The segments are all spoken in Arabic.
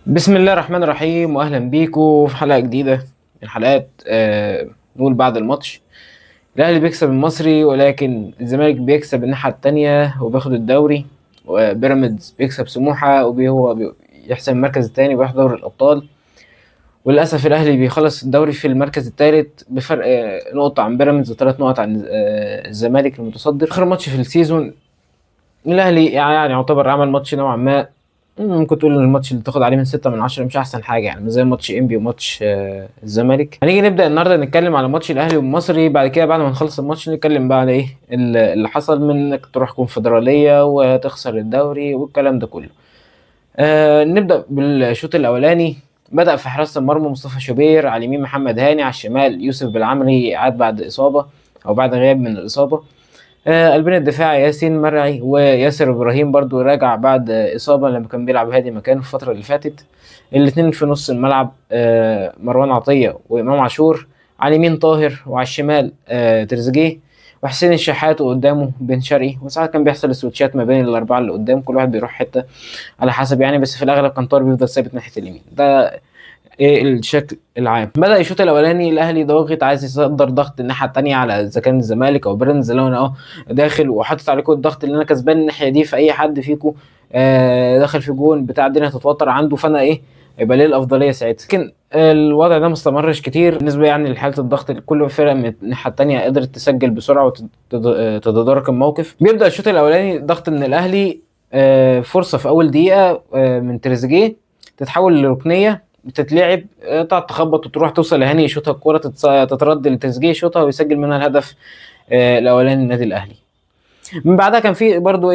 بسم الله الرحمن الرحيم، واهلا بيكم في حلقه جديده من حلقات نقول بعد الماتش. الاهلي بيكسب المصري، ولكن الزمالك بيكسب الناحيه التانية وبياخد الدوري، وبيراميدز بيكسب سموحه يحسم المركز التاني وبياخد دوري الابطال. وللاسف الاهلي بيخلص الدوري في المركز الثالث بفرق نقطه عن بيراميدز وثلاث نقط عن الزمالك المتصدر. اخر ماتش في السيزون الاهلي يعني يعتبر عمل ماتش نوعا ما. ممكن تقول ان الماتش اللي تاخد عليه من 6 من 10 مش احسن حاجه، يعني مش زي ماتش انبي وماتش الزمالك. هنيجي نبدا النهارده نتكلم على ماتش الاهلي والمصري، بعد كده بعد ما نخلص الماتش نتكلم بقى على ايه اللي حصل من انك تروح كونفدراليه وتخسر الدوري والكلام ده كله. نبدا بالشوط الاولاني. بدأ في حراسة المرمى مصطفى شوبير، على اليمين محمد هاني، على الشمال يوسف بالعمري عاد بعد إصابة أو بعد غياب من الإصابة. قلبين الدفاع ياسين مرعي وياسر ابراهيم برضو راجع بعد اصابه لما كان بيلعب هادي مكانه الفتره اللي فاتت. الاثنين في نص الملعب مروان عطيه وامام عاشور، على اليمين طاهر وعلى الشمال تريزيجيه وحسين الشحات، وقدامه بن شرقي. وساعات كان بيحصل سويتشات ما بين الاربعه اللي قدام، كل واحد بيروح حته على حسب يعني، بس في الاغلب كان طاهر بيفضل ثابت ناحيه اليمين. ده ايه الشكل العام. بدأ الشوط الاولاني الاهلي ضاغط، عايز يصدر ضغط الناحيه التانيه على اذا كان الزمالك او بيراميدز، اللي هو انا داخل وحاطط عليكم الضغط اللي انا كسبان الناحيه دي، في اي حد فيكم دخل في جون بتاع الدنيا تتوتر عنده، فانا يبقى ليه الافضليه ساعتها. لكن الوضع ده ما استمرش كتير بالنسبه يعني لحاله الضغط. كل فرقه من الناحيه التانيه قدرت تسجل بسرعه وتتدارك الموقف. بيبدأ الشوط الاولاني ضغط من الاهلي، فرصه في اول دقيقه من تريزيجيه تتحول لركنيه بتتلعب، تقعد تخبط وتروح توصل لهاني يشوطها الكوره تترد لتريزيجيه يشوطها ويسجل منها الهدف الاولاني النادي الاهلي. من بعدها كان في برضو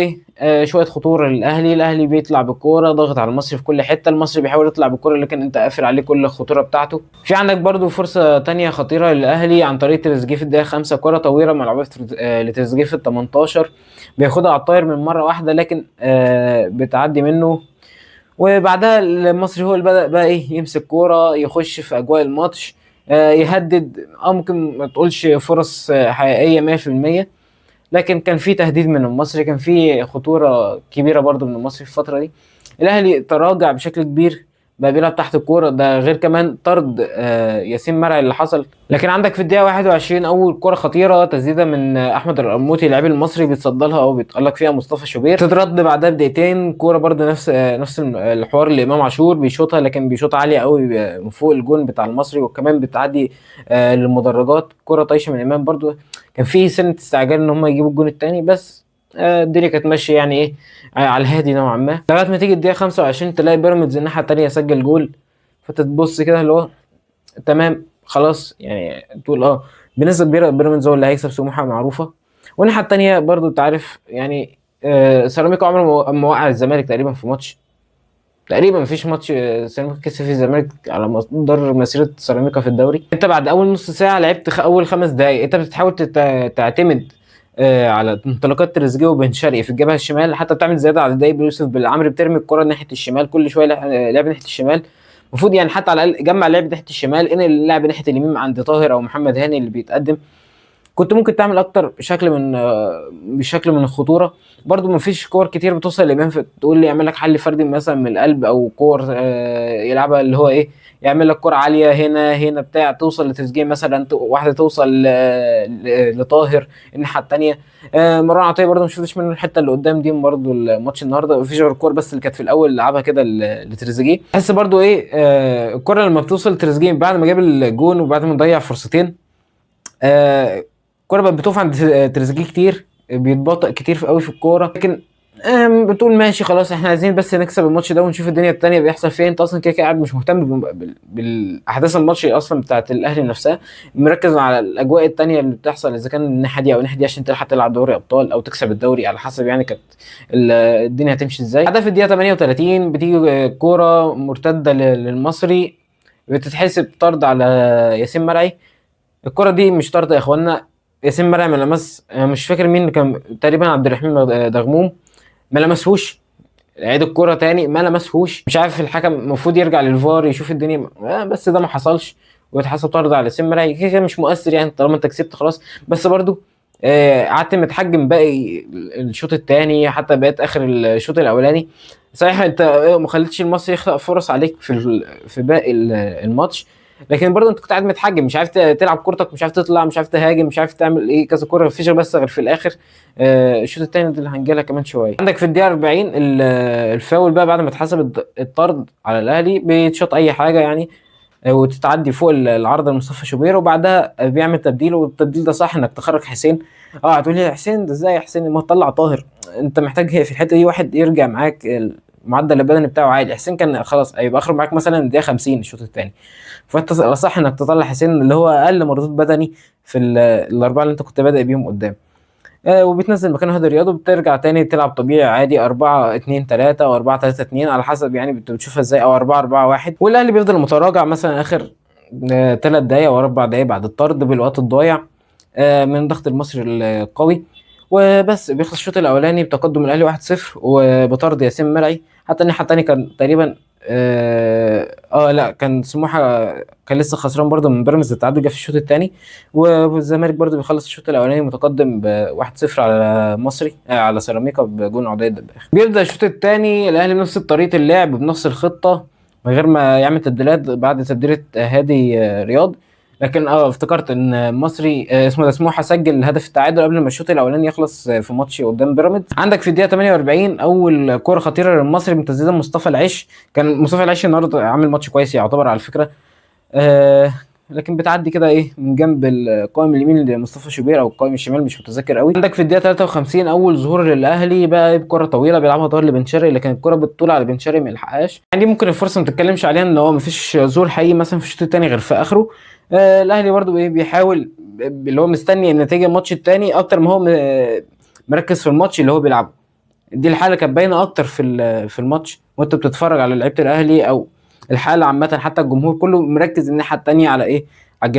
شويه خطوره للاهلي. الاهلي بيطلع بالكوره ضاغط على المصري في كل حته، المصري بيحاول يطلع بالكوره لكن انت قافل عليه كل الخطوره بتاعته. في عندك برضو فرصه تانية خطيره للاهلي عن طريق تريزيجيه في الدقيقه 5، كوره طويله ملعوبه لتريزيجيه في ال 18، بياخدها على الطاير من مره واحده لكن بتعدي منه. وبعدها المصري هو اللي بدأ بقى يمسك كورة يخش في أجواء الماتش، يهدد. ممكن ما تقولش فرص حقيقية 100%، لكن كان في تهديد من المصري، كان في خطورة كبيرة برضو من المصري في الفترة دي. الأهلي تراجع بشكل كبير، بقى بيلعب تحت الكورة، ده غير كمان طرد ياسين مرعي اللي حصل. لكن عندك في الدقيقة 21 أول كرة خطيرة تسديدة من أحمد القرموطي اللاعب المصري بيتصدى لها أو بيتألق فيها مصطفى شوبير، تترد بعدها بدقيقتين كورة برضه نفس الحوار لإمام عاشور بيشوطها، لكن بيشوطها عالية قوي من فوق الجون بتاع المصري، وكمان بتعدي للمدرجات. كرة طايشة من إمام برضه. كان في سنة استعجال إن هم يجيبوا الجون التاني، بس الدنيا كانت ماشية يعني على الهادي نوعا ما، لغايه ما تيجي الدقيقه 25 تلاقي بيراميدز الناحيه التانيه سجل جول، فتتبص كده اللي هو تمام خلاص، يعني تقول بنسبه كبيره بيراميدز هو اللي هيكسب، سموحه معروفه. والناحيه التانيه برضو انت عارف يعني سيراميكا عمره ما وقع الزمالك تقريبا في ماتش، تقريبا مفيش ماتش سيراميكا كسب فيه الزمالك على مدار مسيره سيراميكا في الدوري. انت بعد اول نص ساعه لعبت اول 5 دقائق انت بتحاول تعتمد على انطلاقات تريزيجيه وبن شرقي في الجبهه الشمال، حتى بتعمل زياده على دقايق بيوسف بالعمري، بترمي الكره ناحيه الشمال كل شويه، لعب ناحيه الشمال. المفروض يعني حتى على الاقل جمع لعب ناحيه الشمال، ان اللعب ناحيه اليمين عند طاهر او محمد هاني اللي بيتقدم. كنت ممكن تعمل اكتر بشكل من الخطوره. برضو ما فيش كور كتير بتوصل لامام تقول لي يعمل لك حل فردي مثلا من القلب، او كور يلعبها اللي هو يعمل لك كرة عالية هنا بتاع توصل لتسجيل مثلا، واحدة توصل لطاهر الناحية التانية. مروان عطية برضه ما شفتش منه الحتة اللي قدام دي برضه الماتش النهارده، مفيش غير الكور بس اللي كانت في الأول لعبها كده لتريزيجيه. بحس برضه الكرة لما بتوصل لتريزيجيه بعد ما جاب الجون وبعد ما ضيع فرصتين، الكوره بقت بتقف عند تريزيجيه كتير، بيتباطئ كتير قوي في الكوره. لكن بتقول ماشي خلاص احنا عايزين بس نكسب الماتش ده ونشوف الدنيا التانية بيحصل فيها. انت اصلا كده كده قاعد مش مهتم بالاحداث الماتش اصلا بتاعت الاهلي نفسها، مركز على الاجواء التانية اللي بتحصل اذا كان الناحيه دي او الناحيه دي، عشان تلحق تلعب دوري ابطال او تكسب الدوري على حسب يعني كانت الدنيا هتمشي ازاي. بعدها في الدقيقه 38 بتيجي كوره مرتده للمصري، بتتحسب طرد على ياسين مرعي. الكرة دي مش طرد يا اخوانا، ياسين مرعي ما لمس، مش فاكر مين اللي كان، تقريبا عبد الرحيم دغموم، ما لمسهوش. عيد الكرة تاني ما لمسهوش. مش عارف الحكم المفروض يرجع للفار يشوف الدنيا، بس ده ما حصلش ويتحسب طرد على ياسين مرعي. كده كده مش مؤثر يعني طالما انت كسبت خلاص. بس برضو قعدت متحجم باقي الشوط الثاني حتى بقيت اخر الشوط الاولاني. صحيح انت ما خليتش المصري يخلق فرص عليك في باقي الماتش، لكن برضه انت كنت قاعد متحجم، مش عارف تلعب كورتك، مش عارف تطلع، مش عارف تهاجم، مش عارف تعمل ايه، كذا كوره مفيش بس غير في الاخر. الشوط الثاني ده اللي هنجيلها كمان شويه. عندك في الدقيقه 40 الفاول بقى بعد ما اتحسب الطرد على الاهلي، بيتشوط اي حاجه يعني وتتعدي فوق العارضه لمصطفى شوبير، وبعدها بيعمل تبديل، والتبديل ده صح انك تخرج حسين. هتقول لي حسين ده ازاي؟ يا حسين ما تطلع طاهر، انت محتاج في الحته دي واحد يرجع معاك المعدل البدني بتاعه عالي. حسين كان خلاص هيبقى اخره معاك مثلا الدقيقه 50 الشوط الثاني، فانت صح انك تطلع حسين اللي هو اقل مردود بدني في الاربعه اللي انت كنت بادئ بيهم قدام. وبتنزل مكانه هادي رياض، وبترجع تاني تلعب طبيعي عادي 4-2-3 او 4-3-2 على حسب يعني بتشوفها ازاي، او 4-4-1. والاهلي بيفضل متراجع مثلا اخر 3 دقايق او 4 دقايق بعد الطرد بالوقت الضايع من ضغط المصري القوي. وبس بيخلص الشوط الاولاني بتقدم الاهلي 1-0 وبطرد ياسين مرعي. حتى الناحيه التانيه كان تقريبا لا كان سموحه كان لسه خسران برضه من بيراميدز، التعادل جه في الشوط الثاني. والزمالك برضه بيخلص الشوط الاولاني متقدم ب 1-0 على مصري على سيراميكا بجون عضيه الدباغ. بيبدا الشوط الثاني الاهلي بنفس طريقه اللعب بنفس الخطه من غير ما يعمل تبديلات بعد تبديله هادي رياض. لكن افتكرت ان مصري اسمه ده سموحه سجل هدف التعادل قبل ما الشوط الاولاني يخلص في ماتش قدام بيراميدز. عندك في الدقيقه 48 اول كوره خطيره للمصري من تسديده مصطفى العش. كان مصطفى العش النهارده عامل ماتش كويس يعتبر على فكره، لكن بتعدي كده ايه من جنب القائم اليمين لمصطفى شوبير او القائم الشمال مش متذكر قوي. عندك في الدقيقه 53 اول ظهور للاهلي بقى بكره طويله بيلعبها طاهر لبن شرقي، لكن الكره بتطول على بن شرقي ما يلحقهاش. يعني دي ممكن الفرصه ما تتكلمش عليها ان هو ما فيش ظهور حقيقي مثلا في الشوط الثاني غير في اخره. الاهلي برده ايه بيحاول اللي هو مستني النتيجه الماتش الثاني اكتر ما هو مركز في الماتش اللي هو بيلعبه. دي الحاله كانت باينه اكتر في الماتش وانت بتتفرج على لعيبه الاهلي، او الحاله عامه حتى الجمهور كله مركز الناحيه الثانيه على ايه، على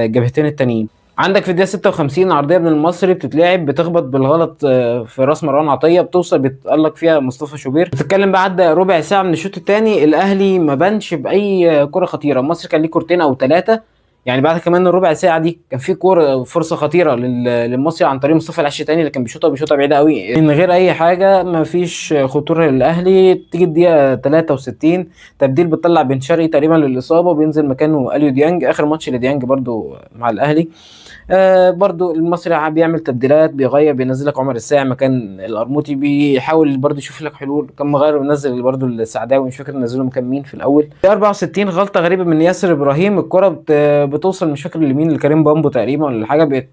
الجبهتين التانيين. عندك في الدقيقه 56 عرضيه من المصري بتتلعب بتخبط بالغلط في راس مروان عطيه، بتوصل بيتالق فيها مصطفى شوبير. بتتكلم بعد ربع ساعه من الشوط الثاني الاهلي ما بانش باي كره خطيره، المصري كان ليه كورتين او ثلاثه يعني بعد كمان الربع ساعه دي كان في كوره فرصه خطيره للمصري عن طريق مصطفى العش تاني اللي كان بيشوطها بعيده قوي من غير اي حاجه، ما فيش خطوره للاهلي. تيجي الدقيقه 63 تبديل بتطلع بن شرقي تقريبا للاصابه وبينزل مكانه اليو ديانج، اخر ماتش لديانج برضو مع الاهلي. برضو المصري بيعمل تبديلات بيغير بينزل لك عمر الساعي مكان القرموطي، بيحاول برضو يشوف لك حلول، كان مغير ونزل برضو السعداوي مش فاكر نزله مكان مين في الاول. 64 غلطه غريبه من ياسر ابراهيم، الكره بتوصل مش فاكر لمين لكريم بامبو تقريبا ولا حاجه،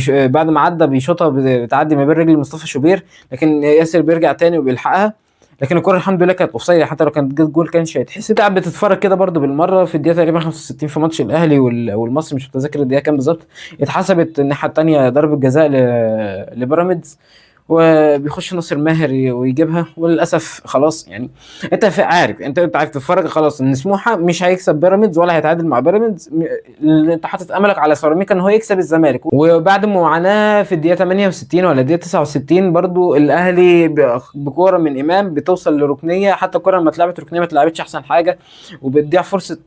بعد ما عدى بيشوطها بتعدي ما بين رجل مصطفى شوبير، لكن ياسر بيرجع تاني وبيلحقها. لكن الكره الحمد لله كانت اوفسايد، حتى لو كانت جت جول كانش هيتحسب. قاعد بتتفرج كده برده بالمره في الدقيقه تقريبا 65 في ماتش الاهلي والمصري مش متذكر الدقيقه كام بالظبط، اتحسبت الناحيه الثانيه ضربه جزاء لبيراميدز وبيخش ناصر ماهر ويجيبها. وللاسف خلاص يعني انت عارف انت عارف تتفرج خلاص ان سموحه مش هيكسب بيراميدز ولا هيتعادل مع بيراميدز، انت حاطط املك على سيراميكا ان هو يكسب الزمالك. وبعد معاناه في الدقيقه 68 ولا الدقيقه 69 برضو الاهلي بكوره من امام بتوصل لركنيه، حتى الكوره لما اتلعبت ركنيه ما اتلعبتش احسن حاجه وبتضيع فرصه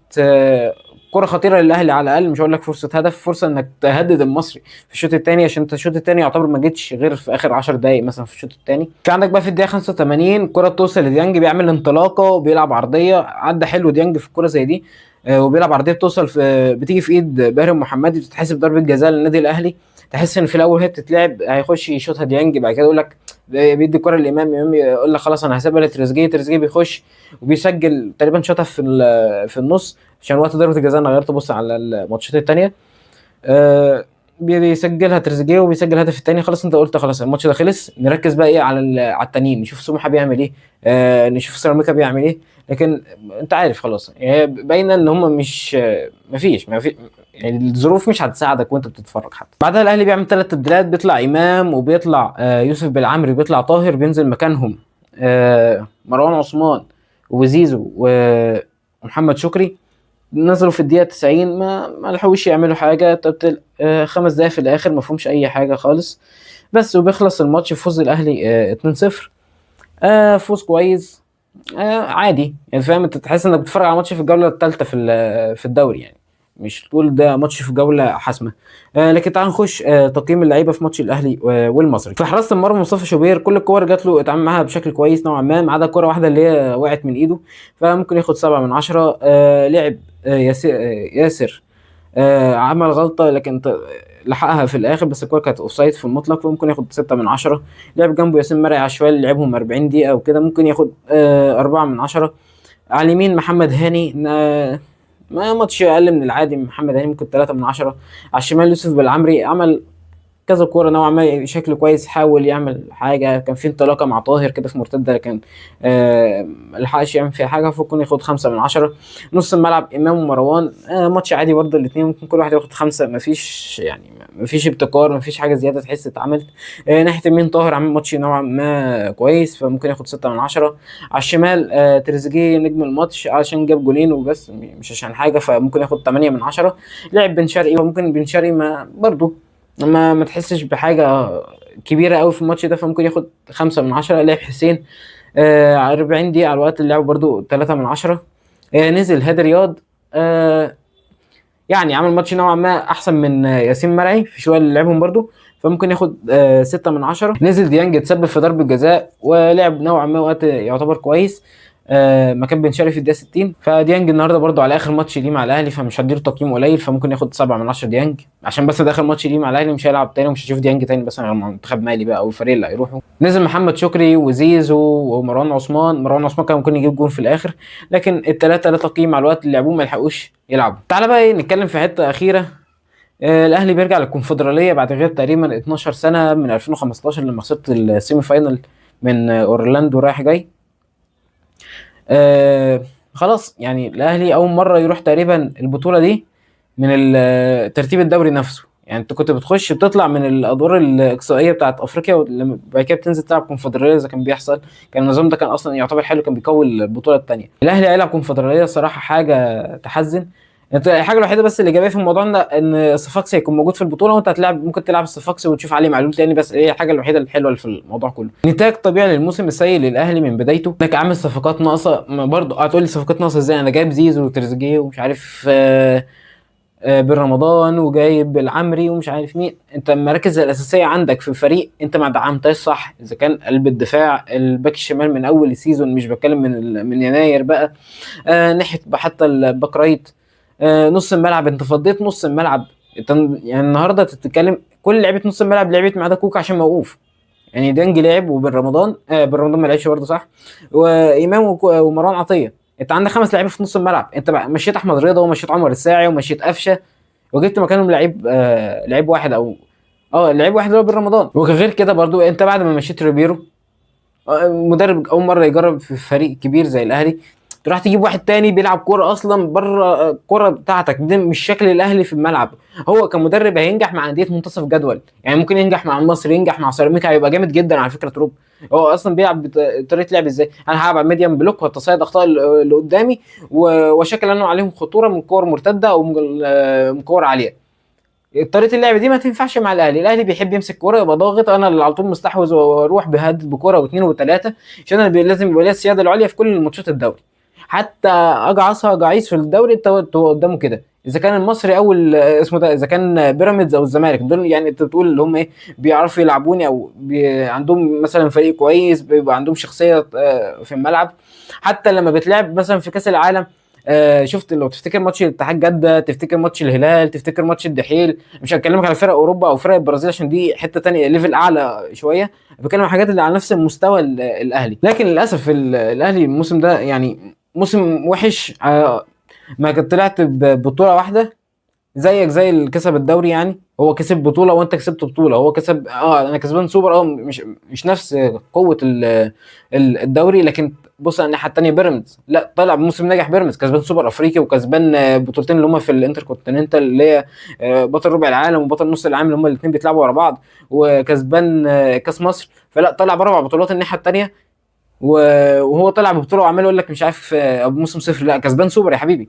كرة خطيرة للأهلي على الأقل، مش هقول لك فرصة هدف، فرصة إنك تهدد المصري في الشوط الثاني، عشان أنت الشوط الثاني يعتبر ما جيتش غير في آخر 10 دقايق مثلا في الشوط الثاني. في عندك بقى في الدقيقة 85 كرة بتوصل لديانج بيعمل انطلاقة وبيلعب عرضية، عدى حلو ديانج في الكرة زي دي وبيلعب عرضية بتوصل بتيجي في إيد باهرم محمدي بتتحسب ضربة جزاء للنادي الأهلي. تحس إن في الأول هي بتتلعب هيخش يشوطها ديانج، بعد كده يقول لك بيدي الكرة للإمام، إمام يقول لك خلاص أنا هسيبها لتريزيجيه، تريزيجيه بيخش وبيسجل تقريبا شوطها في النص عشان وقت ضربه الجزاء انا غيرت بص على الماتشات الثانيه. بيسجلها تريزيجيه وبيسجل الهدف الثاني، خلاص انت قلت خلاص الماتش ده خلص، نركز بقى ايه على التانيين، نشوف سموحه بيعمل ايه، نشوف سيراميكا بيعمل ايه. لكن انت عارف خلاص يعني باينه ان هم مش مفيش يعني الظروف مش هتساعدك وانت بتتفرج. حتى بعدها الاهلي بيعمل 3 تبديلات، بيطلع امام وبيطلع يوسف بالعمري بيطلع طاهر، بينزل مكانهم مروان عثمان وزيزو ومحمد شكري. نزلوا في الدقيقة 90 ما لحقوش يعملوا حاجة، 5 دقايق في الآخر ما فيهمش أي حاجة خالص بس، وبيخلص الماتش بفوز الأهلي 2-0. فوز كويس عادي يعني، فاهم انت تحس انك بتتفرج على ماتش في الجولة الثالثة في الدوري يعني، مش تقول ده ماتش في جوله حاسمه. لكن تعال نخش تقييم اللعيبه في ماتش الاهلي والمصري. في حراسه المرمى مصطفى شوبير كل الكور جات له اتعامل معاها بشكل كويس نوعا ما عدا كوره واحده اللي هي وقعت من ايده، فممكن ياخد 7/10. لعب ياسر عمل غلطة لكن لحقها في الآخر، بس الكورة كانت أوفسايد في المطلق، فممكن ياخد 6/10. لعب جنبه ياسين مرعي على الشمال، لعبهم 40 دقيقة وكده، ممكن ياخد 4/10. على اليمين محمد هاني ما ماتش أقل من العادي، محمد هاني ممكن 3/10. على الشمال يوسف بالعمري عمل كذا كورة نوعا ما شكل كويس، حاول يعمل حاجة، كان في انطلاقة مع طاهر كده في مرتدة لكن ملحقش يعمل فيها حاجة، فممكن ياخد 5/10. نص الملعب إمام ومروان ماتش عادي برضه الاتنين، ممكن كل واحد ياخد 5، مفيش يعني مفيش ابتكار، مفيش حاجة زيادة تحس اتعملت. ناحية اليمين طاهر عامل ماتش نوعا ما كويس، فممكن ياخد 6/10. على الشمال تريزيجيه نجم الماتش عشان جاب جولين وبس، مش عشان حاجة، فممكن ياخد 8/10. لعب بن شرقي، وممكن بن شرقي ما برضه ما تحسش بحاجة كبيرة قوي في الماتش ده، فممكن ياخد 5/10. لعب حسين 40 دقيقة على الوقت اللي لعبه برضو 3/10. نزل هادي رياض يعني عمل ماتش نوعا ما أحسن من ياسين مرعي في شوية اللي لعبهم برضو، فممكن ياخد 6/10. نزل ديانج اتسبب في ضربة جزاء ولعب نوعا ما وقت يعتبر كويس مكان بن شرقي في الدقيقه 60. فديانج النهارده برضو على اخر ماتش ليه مع الاهلي، فمش هديله تقييم قليل، فممكن ياخد 7/10 ديانج، عشان بس ده اخر ماتش ليه مع الاهلي، مش هيلعب تاني ومش هشوف ديانج تاني بس غير منتخب مالي بقى او الفريق اللي هيروحوا. نزل محمد شكري وزيزو ومروان عثمان. مروان عثمان كان ممكن يجيب جون في الاخر، لكن الثلاثه لا تقييم على الوقت اللي لعبوه، ما يلحقوش يلعبوا. تعالى بقى نتكلم في حته اخيره. الاهلي بيرجع للكونفدراليه بعد غياب تقريبا 12 سنه من 2015 لما خسرت السيمي فاينل من اورلاندو رايح جاي. خلاص يعني الاهلي اول مره يروح تقريبا البطوله دي من ترتيب الدوري نفسه، يعني انت كنت بتخش بتطلع من الادوار الاقصائيه بتاعت افريقيا، ولما بعد كده بتنزل تلعب كونفدراليه زي كان بيحصل. كان النظام ده كان اصلا يعتبر حلو، كان بيقوي البطوله الثانيه. الاهلي هيلعب كونفدراليه صراحه حاجه تحزن. انت الحاجه الوحيده بس اللي جابها في الموضوع ده ان الصفاقسي هيكون موجود في البطوله، وانت هتلعب ممكن تلعب الصفاقسي وتشوف علي معلول تاني، بس هي الحاجه الوحيده الحلوه اللي في الموضوع كله. نتاج طبيعي للموسم السيء للاهلي من بدايته، انك عامل صفقات ناقصه. برضه هتقول لي صفقات ناقصه ازاي؟ انا جايب زيزو وتريزيجيه ومش عارف بن رمضان وجايب العمري ومش عارف مين. انت المراكز الاساسيه عندك في الفريق انت ما دعمتهاش صح، اذا كان قلب الدفاع، الباك الشمال من اول السيزون، مش بتكلم من يناير بقى، ناحيه حتى الباك رايت، نص الملعب انت فضيت نص الملعب. انت يعني النهارده تتكلم كل لعيبه نص الملعب لعبت ما عدا كوكا عشان موقوف، يعني ديانج لعب وبن رمضان بن رمضان ما لعبش برضه صح، وامام ومروان عطيه. انت عندك 5 لعيبه في نص الملعب، انت بقى مشيت احمد رضا ومشيت عمر الساعي ومشيت قفشه وجبت مكانهم لعيب واحد او لعيب واحد اللي هو بن رمضان. وغير كده برضو انت بعد ما مشيت ريبيرو مدرب اول مره يجرب في فريق كبير زي الاهلي، تروح تجيب واحد تاني بيلعب كوره اصلا بره الكوره بتاعتك، ده مش شكل الاهلي في الملعب. هو كمدرب هينجح مع انديه منتصف جدول، يعني ممكن ينجح مع النصر، ينجح مع سيراميكا، هيبقى جامد جدا على فكره. تروب هو اصلا بيلعب بطريقه لعب ازاي؟ انا هلعب على ميديم بلوك وهتصيد اخطاء اللي قدامي وشكل انه عليهم خطوره من كور مرتده او من كور عاليه. طريقه اللعب دي ما تنفعش مع الاهلي. الاهلي بيحب يمسك كوره يبقى ضاغط، انا اللي على طول مستحوذ واروح بهدد بكوره واثنين وثلاثه، عشان انا لازم يبقى ليا السياده العليا في كل ماتشات الدوري. حتى اجعصها جعيص في الدوري انت قدامه كده، اذا كان المصري او اسمه ده، اذا كان بيراميدز او الزمالك، دول يعني انت بتقول اللي هم ايه، بيعرفوا يلعبوني او عندهم مثلا فريق كويس، بيبقى عندهم شخصيه في الملعب. حتى لما بتلعب مثلا في كاس العالم شفت لو تفتكر ماتش الاتحاد جده، تفتكر ماتش الهلال، تفتكر ماتش الدحيل، مش هتكلمك على فرق اوروبا او فرق البرازيل عشان دي حته تانية ليفل اعلى شويه، بتكلم عن حاجات اللي على نفس المستوى الاهلي. لكن للاسف الاهلي الموسم ده يعني موسم وحش. ما كنت طلعت ببطوله واحده زيك زي اللي كسب الدوري، يعني هو كسب بطوله وانت كسبت بطوله، هو كسب انا كسبان سوبر مش نفس قوه الدوري. لكن بص على الناحيه الثانيه بيراميدز لا طلع بموسم ناجح، بيراميدز كسبان سوبر افريقيا وكسبان بطولتين اللي هم في الانتر كونتيننتال اللي هي بطل ربع العالم وبطل نص العالم اللي هم الاثنين بيتلعبوا ورا بعض، وكسبان كاس مصر، فلا طلع ب4 بطولات الناحيه الثانيه. وهو طلع ببطوله وعمال يقول لك مش عارف موسم صفر، لا كسبان سوبر يا حبيبي،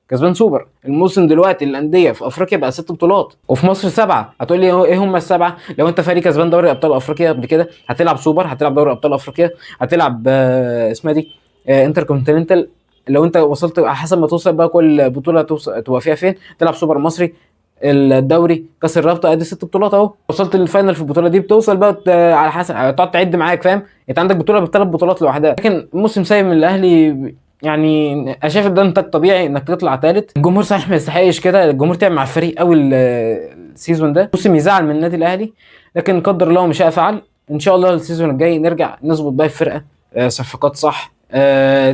كسبان سوبر. الموسم دلوقتي الانديه في افريقيا بقى 6 بطولات وفي مصر 7. هتقول لي ايه هم ال7؟ لو انت فريق كسبان دوري ابطال افريقيا قبل كده هتلعب سوبر، هتلعب دوري ابطال افريقيا، هتلعب اسمها دي انتر كونتيننتال. لو انت وصلت على حسب ما توصل بقى كل بطوله توصل تبقى فيها فين، تلعب سوبر مصري، الدوري، كاس الرابطه، ادي 6 بطولات اهو. وصلت للفاينل في البطوله دي بتوصل بقى على حسب تقعد تعد معاك، فاهم؟ انت عندك بطوله ب3 بطولات لوحدها. لكن موسم سيء من الاهلي، يعني انا شايف ده انتاج طبيعي انك تطلع ثالث. الجمهور صحيح ما يستحقش كده، الجمهور تعب مع الفريق قوي السيزون ده، موسم يزعل من النادي الاهلي، لكن قدر الله ما شاء فعل. ان شاء الله السيزون الجاي نرجع نظبط بقى الفرقه، صفقات صح،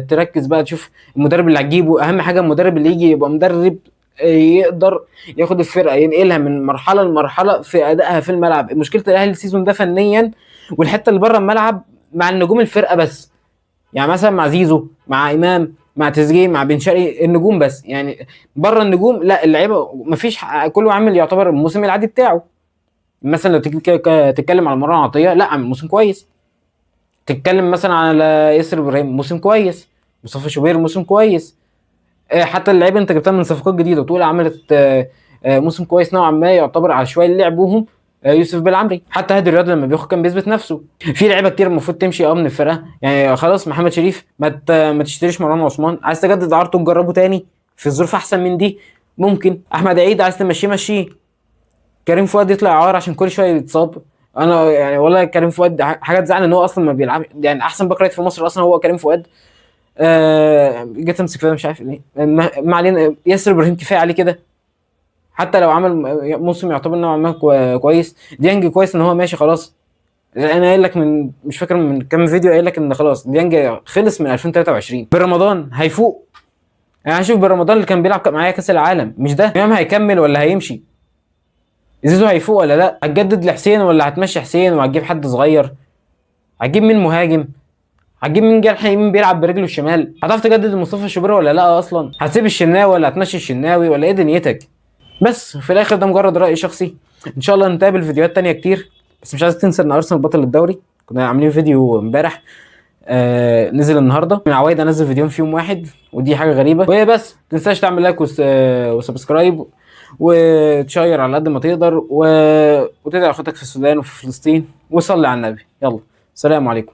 تركز بقى تشوف المدرب اللي هتجيبه. اهم حاجه المدرب اللي يجي يبقى مدرب يقدر ياخد الفرقه ينقلها من مرحله لمرحله في ادائها في الملعب. مشكله الاهلي السيزون ده فنيا، والحته اللي بره الملعب مع النجوم الفرقه بس، يعني مثلا مع زيزو، مع امام، مع تريزيجيه، مع بن شرقي، النجوم بس. يعني بره النجوم لا، اللعيبه مفيش، كله عامل يعتبر الموسم العادي بتاعه. مثلا لو تيجي تتكلم على مروان عطيه، لا عامل موسم كويس. تتكلم مثلا على ياسر ابراهيم، موسم كويس. مصطفى شوبير موسم كويس. حتى اللعيبه انت جبتها من صفقات جديده وتقول عملت موسم كويس نوعا ما، يعتبر على شويه اللي لعبوهم. يوسف بالعمري، حتى هادي رياض لما بياخد كان بيثبت نفسه. في لعيبه كتير المفروض تمشي من الفرقه، يعني خلاص محمد شريف ما تشتريش مروان عثمان، عايز تجدد عرضه تجربه تاني في ظروف احسن من دي ممكن. احمد عيد عايز تمشيه مشيه. كريم فؤاد يطلع عار عشان كل شويه يتصاب. انا يعني والله كريم فؤاد حاجه تزعل ان هو اصلا ما بيلعب، يعني احسن باك رايت في مصر اصلا هو كريم فؤاد. جيت امسك فيها مش عارف ليه. ما علينا، ياسر ابراهيم كفايه عليه كده. حتى لو عمل موسم يعتبر نوعا ما كويس. ديانج كويس ان هو ماشي خلاص. انا قايل لك من مش فاكر من كام فيديو، قايل لك ان خلاص ديانج خلص من 2023. برمضان هيفوق. يعني هشوف برمضان اللي كان بيلعب معايا كاس العالم، مش ده. امام هيكمل ولا هيمشي؟ زيزو هيفوق ولا لا؟ هتجدد لحسين ولا هتمشي حسين وهتجيب حد صغير؟ هتجيب مين مهاجم؟ هتجيب مين جرح يمين بيلعب برجله الشمال؟ هتعرف تجدد لمصطفى شوبير ولا لا اصلا؟ هتسيب الشناوي ولا هتمشي الشناوي ولا ايه دنيتك؟ بس في الاخر ده مجرد راي شخصي. ان شاء الله نتقابل فيديوهات تانية كتير، بس مش عايز تنسى ان ارسنال بطل الدوري. كنا عاملين فيديو امبارح، نزل النهارده. من عوايد انزل فيديوهين في يوم واحد، ودي حاجه غريبه. وهي بس تنساش تعمل لايك وسبسكرايب وتشير على قد ما تقدر وتدعي اخواتك في السودان وفي فلسطين وصلي على النبي. يلا، سلام عليكم.